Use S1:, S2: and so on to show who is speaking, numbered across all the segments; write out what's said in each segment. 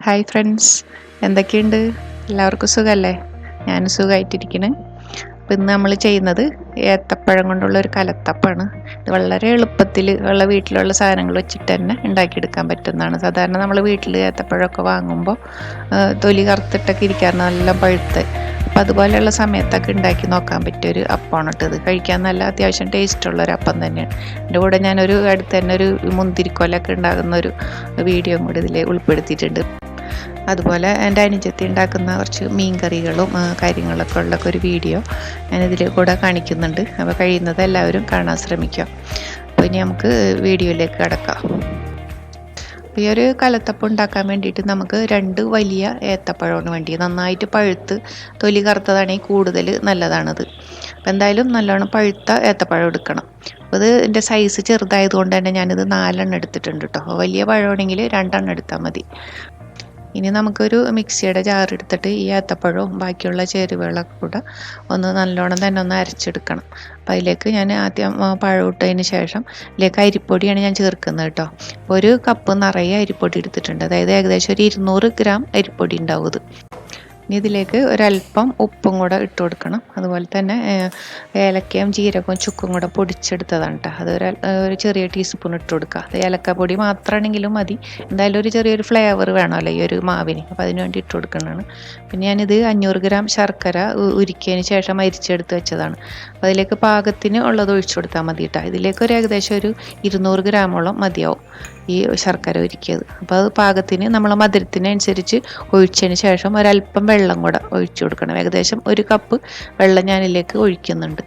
S1: Hi friends, എന്തൊക്കെയുണ്ട്? എല്ലാവർക്കും സുഖമല്ലേ? ഞാൻ സുഖമായിട്ടിരിക്കണേ. അപ്പോൾ ഇന്ന് നമ്മൾ ചെയ്യുന്നത് ഏത്തപ്പഴം കൊണ്ടുള്ള ഒരു കലത്തപ്പമാണ്. ഇത് വളരെ എളുപ്പത്തിൽ ഉള്ള വീട്ടിലുള്ള സാധനങ്ങൾ വെച്ചിട്ട് തന്നെ ഉണ്ടാക്കിയെടുക്കാൻ പറ്റുന്നതാണ്. സാധാരണ നമ്മൾ വീട്ടിൽ ഏത്തപ്പഴമൊക്കെ വാങ്ങുമ്പോൾ തൊലി കറുത്തിട്ടൊക്കെ ഇരിക്കാറ് നല്ല പഴുത്ത്. അപ്പോൾ അതുപോലെയുള്ള സമയത്തൊക്കെ ഉണ്ടാക്കി നോക്കാൻ പറ്റിയൊരു അപ്പമാണ് ഇത്. കഴിക്കാൻ നല്ല അത്യാവശ്യം ടേസ്റ്റുള്ളൊരു അപ്പം തന്നെയാണ്. എൻ്റെ കൂടെ ഞാനൊരു അടുത്ത് തന്നെ ഒരു മുന്തിരിക്കൊലൊക്കെ ഉണ്ടാകുന്ന ഒരു വീഡിയോ കൂടി ഇതിൽ ഉൾപ്പെടുത്തിയിട്ടുണ്ട്. അതുപോലെ എൻ്റെ അനുജത്തി ഉണ്ടാക്കുന്ന കുറച്ച് മീൻ കറികളും കാര്യങ്ങളൊക്കെ ഉള്ള ഒരു വീഡിയോ ഞാനിതിൽ കൂടെ കാണിക്കുന്നുണ്ട്. അപ്പോൾ കഴിയുന്നത് എല്ലാവരും കാണാൻ ശ്രമിക്കുക. അപ്പോൾ ഇനി നമുക്ക് വീഡിയോയിലേക്ക് കടക്കാം. ഈ ഒരു കലത്തപ്പം ഉണ്ടാക്കാൻ വേണ്ടിയിട്ട് നമുക്ക് 2 വലിയ ഏത്തപ്പഴമാണ് വേണ്ടി. നന്നായിട്ട് പഴുത്ത് തൊലി കറുത്തതാണെങ്കിൽ കൂടുതൽ നല്ലതാണത്. അപ്പോൾ എന്തായാലും നല്ലോണം പഴുത്ത ഏത്തപ്പഴം എടുക്കണം. അപ്പോൾ ഇത് എൻ്റെ സൈസ് ചെറുതായതുകൊണ്ട് തന്നെ ഞാനിത് 4 എണ്ണം എടുത്തിട്ടുണ്ട് കേട്ടോ. വലിയ പഴമാണെങ്കിൽ 2 എണ്ണം എടുത്താൽ മതി. ഇനി നമുക്കൊരു മിക്സിയുടെ ജാർ എടുത്തിട്ട് ഈ ഏത്തപ്പഴവും ബാക്കിയുള്ള ചേരുവകളൊക്കെ കൂടെ ഒന്ന് നല്ലോണം തന്നെ ഒന്ന് അരച്ചെടുക്കണം. അപ്പം അതിലേക്ക് ഞാൻ ആദ്യം പഴം ഇട്ടതിന് ശേഷം ഇതിലേക്ക് അരിപ്പൊടിയാണ് ഞാൻ ചേർക്കുന്നത് കേട്ടോ. ഒരു കപ്പ് നിറയെ അരിപ്പൊടി എടുത്തിട്ടുണ്ട്. അതായത് ഏകദേശം ഒരു 200 ഗ്രാം അരിപ്പൊടി ഉണ്ടാവും ഇത്. ഇനി ഇതിലേക്ക് ഒരല്പം ഉപ്പും കൂടെ ഇട്ട് കൊടുക്കണം. അതുപോലെ തന്നെ ഏലക്കയും ജീരകവും ചുക്കും കൂടെ പൊടിച്ചെടുത്തതാണ് കേട്ടോ. അത് ഒരു ചെറിയ ടീസ്പൂൺ ഇട്ട് കൊടുക്കുക. അത് ഏലക്കപ്പൊടി മാത്രമാണെങ്കിലും മതി. എന്തായാലും ഒരു ചെറിയൊരു ഫ്ലേവർ വേണമല്ലോ ഈ ഒരു മാവിന്. അപ്പോൾ അതിന് വേണ്ടി ഇട്ട് കൊടുക്കുന്നതാണ്. പിന്നെ ഞാനിത് 500 ഗ്രാം ശർക്കര ഉരുക്കിയതിന് ശേഷം അരിച്ചെടുത്ത് വെച്ചതാണ്. അപ്പോൾ അതിലേക്ക് പാകത്തിന് ഉള്ളത് ഒഴിച്ചു കൊടുത്താൽ മതി കേട്ടോ. ഇതിലേക്ക് ഒരു ഏകദേശം ഒരു 200 ഗ്രാമോളം മതിയാവും ഈ ശർക്കര ഉരുക്കിയത്. അപ്പോൾ അത് പാകത്തിന് നമ്മൾ മധുരത്തിനനുസരിച്ച് ഒഴിച്ചതിന് ശേഷം ഒരല്പം വെള്ളം കൂടെ ഒഴിച്ചു കൊടുക്കണം. ഏകദേശം 1 കപ്പ് വെള്ളം ഞാനിതിലേക്ക് ഒഴിക്കുന്നുണ്ട്.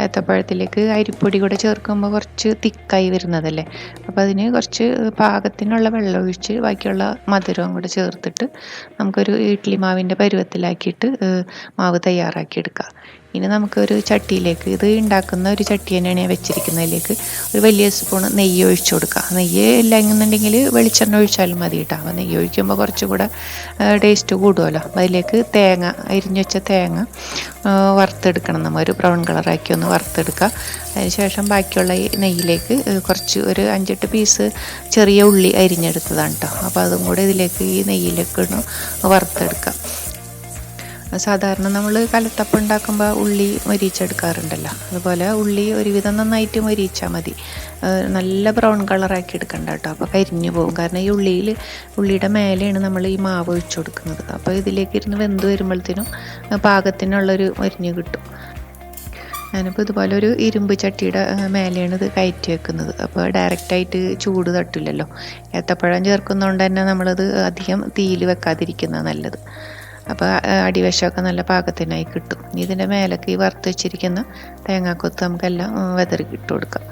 S1: ഏത്തപ്പഴത്തിലേക്ക് അരിപ്പൊടി കൂടെ ചേർക്കുമ്പോൾ കുറച്ച് തിക്കായി വരുന്നതല്ലേ. അപ്പോൾ അതിന് കുറച്ച് പാകത്തിനുള്ള വെള്ളം ഒഴിച്ച് ബാക്കിയുള്ള മധുരവും കൂടെ ചേർത്തിട്ട് നമുക്കൊരു ഇഡ്ഡലി മാവിൻ്റെ പരുവത്തിലാക്കിയിട്ട് മാവ് തയ്യാറാക്കിയെടുക്കാം. ഇനി നമുക്കൊരു ചട്ടിയിലേക്ക്, ഇത് ഉണ്ടാക്കുന്ന ഒരു ചട്ടി തന്നെയാണ് ഞാൻ വെച്ചിരിക്കുന്നതിലേക്ക് ഒരു വലിയ സ്പൂൺ നെയ്യ് ഒഴിച്ചു കൊടുക്കുക. നെയ്യ് ഇല്ലെന്നുണ്ടെങ്കിൽ വെളിച്ചെണ്ണ ഒഴിച്ചാലും മതി കേട്ടോ. അപ്പോൾ നെയ്യ് ഒഴിക്കുമ്പോൾ കുറച്ചുകൂടെ ടേസ്റ്റ് കൂടുമല്ലോ. അതിലേക്ക് തേങ്ങ, അരിഞ്ഞു വെച്ച തേങ്ങ വറുത്തെടുക്കണം. നമ്മൾ ഒരു ബ്രൗൺ കളറാക്കി ഒന്ന് വറുത്തെടുക്കുക. അതിനുശേഷം ബാക്കിയുള്ള ഈ നെയ്യിലേക്ക് കുറച്ച് ഒരു 5-8 പീസ് ചെറിയ ഉള്ളി അരിഞ്ഞെടുത്തതാണ് കേട്ടോ. അപ്പോൾ അതും കൂടെ ഇതിലേക്ക് ഈ നെയ്യിലേക്ക് വറുത്തെടുക്കാം. സാധാരണ നമ്മൾ കലത്തപ്പം ഉണ്ടാക്കുമ്പോൾ ഉള്ളി മൊരിച്ചെടുക്കാറുണ്ടല്ലോ. അതുപോലെ ഉള്ളി ഒരുവിധം നന്നായിട്ട് മൊരിച്ചാൽ മതി. നല്ല ബ്രൗൺ കളറാക്കി എടുക്കണ്ട കേട്ടോ. അപ്പോൾ കരിഞ്ഞു പോകും. കാരണം ഈ ഉള്ളിയുടെ മേലെയാണ് നമ്മൾ ഈ മാവ് ഒഴിച്ചു കൊടുക്കുന്നത്. അപ്പോൾ ഇതിലേക്ക് ഇരുന്ന് വെന്ത് വരുമ്പോഴത്തേനും പാകത്തിനുള്ളൊരു മൊരിഞ്ഞ് കിട്ടും. ഞാനിപ്പോൾ ഇതുപോലെ ഒരു ഇരുമ്പ് ചട്ടിയുടെ മേലെയാണ് ഇത് കയറ്റി വെക്കുന്നത്. അപ്പോൾ ഡയറക്റ്റായിട്ട് ചൂട് തട്ടില്ലല്ലോ. ഏത്തപ്പഴം ചേർക്കുന്നതുകൊണ്ട് തന്നെ നമ്മളത് അധികം തീയിൽ വെക്കാതിരിക്കുന്നത് നല്ലത്. അപ്പോൾ അടിവശമൊക്കെ നല്ല പാകത്തിനായി കിട്ടും. ഇതിൻ്റെ മേലേക്ക് ഈ വറുത്ത് വെച്ചിരിക്കുന്ന തേങ്ങാക്കൊത്ത് നമുക്കെല്ലാം വെതറി ഇട്ട് കൊടുക്കാം.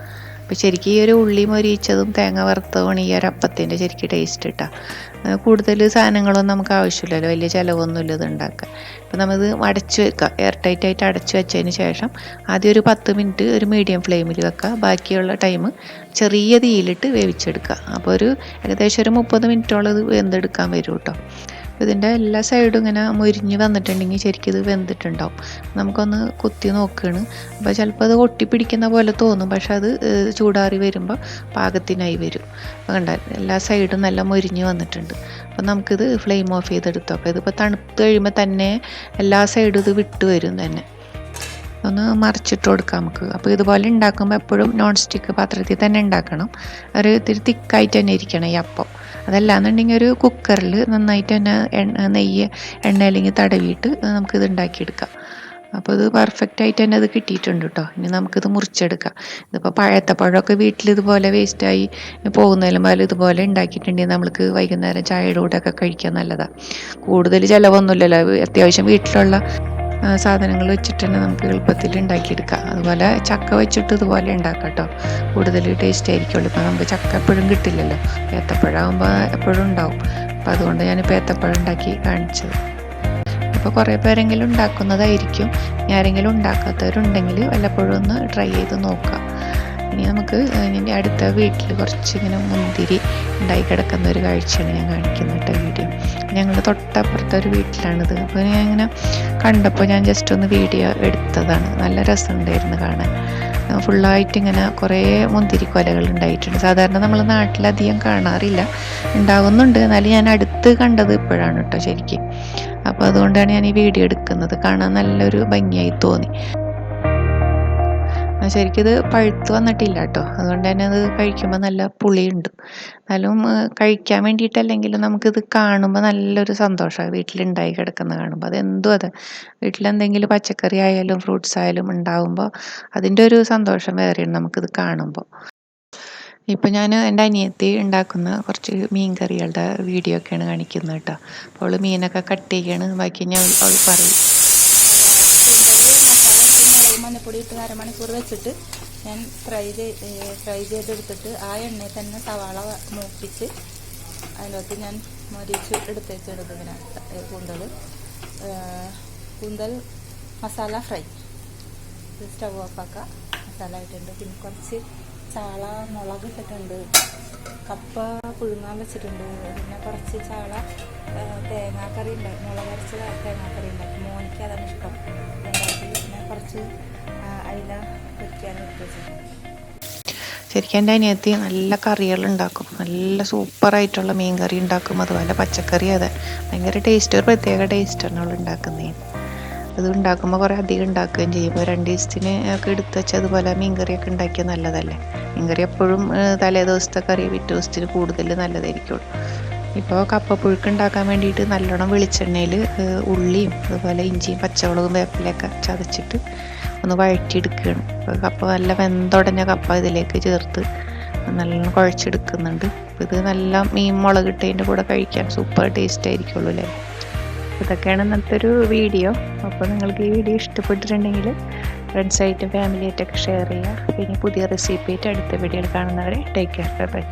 S1: അപ്പോൾ ശരിക്കും ഈ ഒരു ഉള്ളി മൊരിച്ചതും തേങ്ങ വറുത്തതുമാണ് ഈ ഒരു അപ്പത്തിൻ്റെ ശരിക്കും ടേസ്റ്റ് കിട്ടുക. കൂടുതൽ സാധനങ്ങളൊന്നും നമുക്ക് ആവശ്യമില്ലല്ലോ, വലിയ ചിലവൊന്നുമില്ല ഇത് ഉണ്ടാക്കാൻ. അപ്പോൾ നമ്മളിത് അടച്ച് വെക്കുക. എയർ ടൈറ്റായിട്ട് അടച്ച് വെച്ചതിന് ശേഷം ആദ്യം ഒരു 10 മിനിറ്റ് ഒരു മീഡിയം ഫ്ലെയിമിൽ വെക്കുക. ബാക്കിയുള്ള ടൈം ചെറിയ തീയിലിട്ട് വേവിച്ചെടുക്കുക. അപ്പോൾ ഒരു ഏകദേശം ഒരു 30 മിനിറ്റോളം ഇത് വെന്തെടുക്കാൻ വരും കേട്ടോ. ഇതിൻ്റെ എല്ലാ സൈഡും ഇങ്ങനെ മൊരിഞ്ഞ് വന്നിട്ടുണ്ടെങ്കിൽ ശരിക്കും ഇത് വെന്തിട്ടുണ്ടാവും. നമുക്കൊന്ന് കുത്തി നോക്കുകയാണ്. അപ്പോൾ ചിലപ്പോൾ അത് ഒട്ടിപ്പിടിക്കുന്ന പോലെ തോന്നും, പക്ഷെ അത് ചൂടാറി വരുമ്പോൾ പാകത്തിനായി വരും. അപ്പോൾ കണ്ടാൽ എല്ലാ സൈഡും നല്ല മൊരിഞ്ഞ് വന്നിട്ടുണ്ട്. അപ്പോൾ നമുക്കിത് ഫ്ലെയിം ഓഫ് ചെയ്തെടുത്തു. അപ്പോൾ ഇതിപ്പോൾ തണുത്ത് കഴിയുമ്പോൾ തന്നെ എല്ലാ സൈഡും ഇത് വിട്ട് വരും തന്നെ. ഒന്ന് മറിച്ചിട്ട് കൊടുക്കാം നമുക്ക്. അപ്പോൾ ഇതുപോലെ ഉണ്ടാക്കുമ്പോൾ എപ്പോഴും നോൺ സ്റ്റിക്ക് പാത്രത്തിൽ തന്നെ ഉണ്ടാക്കണം. ഒരു ഇത്തിരി തിക്കായിട്ട് തന്നെ ഇരിക്കണം ഈ അപ്പം. അതല്ലാന്നുണ്ടെങ്കിൽ ഒരു കുക്കറിൽ നന്നായിട്ട് തന്നെ എണ്ണ അല്ലെങ്കിൽ തടവിയിട്ട് നമുക്കിത് ഉണ്ടാക്കിയെടുക്കാം. അപ്പോൾ ഇത് പെർഫെക്റ്റായിട്ട് തന്നെ അത് കിട്ടിയിട്ടുണ്ട് കേട്ടോ. ഇനി നമുക്കിത് മുറിച്ചെടുക്കാം. ഇതിപ്പോൾ പഴത്തപ്പഴമൊക്കെ വീട്ടിൽ ഇതുപോലെ വേസ്റ്റായി പോകുന്നതിലും പോലെ ഇതുപോലെ ഉണ്ടാക്കിയിട്ടുണ്ടെങ്കിൽ നമുക്ക് വൈകുന്നേരം ചായയുടെ കൂടെയൊക്കെ കഴിക്കാൻ നല്ലതാണ്. കൂടുതൽ ചിലവൊന്നുമില്ലല്ലോ. അത്യാവശ്യം വീട്ടിലുള്ള സാധനങ്ങൾ വെച്ചിട്ട് തന്നെ നമുക്ക് എളുപ്പത്തിൽ ഉണ്ടാക്കിയെടുക്കാം. അതുപോലെ ചക്ക വെച്ചിട്ട് ഇതുപോലെ ഉണ്ടാക്കാം കേട്ടോ. കൂടുതൽ ടേസ്റ്റ് ആയിരിക്കുള്ളൂ. ഇപ്പോൾ നമുക്ക് ചക്ക എപ്പോഴും കിട്ടില്ലല്ലോ. ഏത്തപ്പഴമാകുമ്പോൾ എപ്പോഴും ഉണ്ടാവും. അപ്പോൾ അതുകൊണ്ട് ഞാനിപ്പോൾ ഏത്തപ്പഴം ഉണ്ടാക്കി കാണിച്ചത്. അപ്പോൾ കുറേ പേരെങ്കിലും ഉണ്ടാക്കുന്നതായിരിക്കും. ഇനി ആരെങ്കിലും ഉണ്ടാക്കാത്തവരുണ്ടെങ്കിൽ വല്ലപ്പോഴും ഒന്ന് ട്രൈ ചെയ്ത് നോക്കാം. ഇനി നമുക്ക് ഇനി അടുത്ത വീട്ടിൽ കുറച്ച് ഇങ്ങനെ മുന്തിരി ഉണ്ടായി കിടക്കുന്ന ഒരു കാഴ്ചയാണ് ഞാൻ കാണിക്കുന്നത് വീഡിയോ. ഞങ്ങൾ തൊട്ടപ്പുറത്തെ ഒരു വീട്ടിലാണിത്. അപ്പോൾ ഞാൻ ഇങ്ങനെ കണ്ടപ്പോൾ ഞാൻ ജസ്റ്റ് ഒന്ന് വീഡിയോ എടുത്തതാണ്. നല്ല രസമുണ്ടായിരുന്നു കാണാൻ. ഫുള്ളായിട്ട് ഇങ്ങനെ കുറേ മുന്തിരിക്കൊലകൾ ഉണ്ടായിട്ടുണ്ട്. സാധാരണ നമ്മൾ നാട്ടിലധികം കാണാറില്ല, ഉണ്ടാകുന്നുണ്ട്. എന്നാലും ഞാൻ അടുത്ത് കണ്ടത് ഇപ്പോഴാണ് കേട്ടോ ശരിക്കും. അപ്പോൾ അതുകൊണ്ടാണ് ഞാൻ ഈ വീഡിയോ എടുക്കുന്നത്. കാണാൻ നല്ലൊരു ഭംഗിയായി തോന്നി. ശരിക്കും ഇത് പഴുത്ത് വന്നിട്ടില്ല കേട്ടോ, അതുകൊണ്ട് തന്നെ അത് കഴിക്കുമ്പോൾ നല്ല പുളിയുണ്ട്. എന്നാലും കഴിക്കാൻ വേണ്ടിയിട്ടല്ലെങ്കിലും നമുക്കിത് കാണുമ്പോൾ നല്ലൊരു സന്തോഷമാണ്. വീട്ടിലുണ്ടായി കിടക്കുന്ന കാണുമ്പോൾ അതെന്തും അതെ, വീട്ടിലെന്തെങ്കിലും പച്ചക്കറി ആയാലും ഫ്രൂട്ട്സ് ആയാലും ഉണ്ടാകുമ്പോൾ അതിൻ്റെ ഒരു സന്തോഷം വേറെയാണ് നമുക്കിത് കാണുമ്പോൾ. ഇപ്പം ഞാൻ എൻ്റെ അനിയത്തി ഉണ്ടാക്കുന്ന കുറച്ച് മീൻ കറികളുടെ വീഡിയോ ഒക്കെയാണ് കാണിക്കുന്നത് കേട്ടോ. അപ്പോൾ അവൾ മീനൊക്കെ കട്ട് ചെയ്യുകയാണ്, ബാക്കി ഞാൻ അവൾ പറയും.
S2: മഞ്ഞപ്പൊടി ഇട്ട് അരമണിക്കൂർ വെച്ചിട്ട് ഞാൻ ഫ്രൈ ചെയ്തെടുത്തിട്ട് ആ എണ്ണയിൽ തന്നെ സവാള മൂപ്പിച്ച് അതിനകത്ത് ഞാൻ മൊരിച്ച് എടുത്തേച്ചെടുത്തതിനകത്ത് കൂന്തൽ മസാല ഫ്രൈ. സ്റ്റവ് ഓഫാക്കുക. മസാല ആയിട്ടുണ്ട്. പിന്നെ കുറച്ച് ചാള മുളക് ഇട്ടിട്ടുണ്ട്, കപ്പ പുഴുങ്ങാൻ വെച്ചിട്ടുണ്ട്. പിന്നെ കുറച്ച് ചാള തേങ്ങാക്കറി ഉണ്ടാക്കി, മുളക് അരച്ച തേങ്ങാക്കറി ഉണ്ടാക്കി. മോനിക്ക് അതാണ് ഇഷ്ടം. പിന്നെ കുറച്ച് അയില വെക്കാൻ എടുത്ത്.
S1: ശരിക്കും എൻ്റെ അനിയത്തി നല്ല കറികൾ ഉണ്ടാക്കും, നല്ല സൂപ്പറായിട്ടുള്ള മീൻ കറി ഉണ്ടാക്കും, അതുപോലെ പച്ചക്കറി. അതെ, ഭയങ്കര ടേസ്റ്റ്, ഒരു പ്രത്യേക ടേസ്റ്റാണ് അവൾ ഉണ്ടാക്കുന്നതിന്. അത് ഉണ്ടാക്കുമ്പോൾ കുറേ അധികം ഉണ്ടാക്കുകയും ചെയ്യും. ഇപ്പോൾ 2 ദിവസത്തിന് ഒക്കെ എടുത്ത് വെച്ച് അതുപോലെ മീൻ കറിയൊക്കെ ഉണ്ടാക്കിയാൽ നല്ലതല്ലേ. മീൻ കറി എപ്പോഴും തലേ ദിവസത്തെ കറി പിറ്റേ ദിവസത്തിന് കൂടുതൽ നല്ലതായിരിക്കുള്ളൂ. ഇപ്പോൾ കപ്പപ്പുഴുക്ക് ഉണ്ടാക്കാൻ വേണ്ടിയിട്ട് നല്ലോണം വെളിച്ചെണ്ണയിൽ ഉള്ളിയും അതുപോലെ ഇഞ്ചിയും പച്ചമുളകും വേപ്പിലയൊക്കെ ചതച്ചിട്ട് ഒന്ന് വഴറ്റിയെടുക്കുകയാണ്. അപ്പോൾ കപ്പ നല്ല വെന്തുടഞ്ഞ കപ്പ ഇതിലേക്ക് ചേർത്ത് നല്ലോണം കുഴച്ചെടുക്കുന്നുണ്ട്. അപ്പോൾ ഇത് നല്ല മീൻ മുളകിട്ടതിൻ്റെ കൂടെ കഴിക്കാൻ സൂപ്പർ ടേസ്റ്റ് ആയിരിക്കുള്ളൂ അല്ലേ. ഇതൊക്കെയാണ് ഇന്നത്തെ ഒരു വീഡിയോ. അപ്പോൾ നിങ്ങൾക്ക് ഈ വീഡിയോ ഇഷ്ടപ്പെട്ടിട്ടുണ്ടെങ്കിൽ ഫ്രണ്ട്സായിട്ടും ഫാമിലിയായിട്ടൊക്കെ ഷെയർ ചെയ്യുക. പിന്നെ പുതിയ റെസിപ്പി ആയിട്ട് അടുത്ത വീഡിയോയിൽ കാണുന്നവരെ ടേക്ക് കെയർ. ബൈ.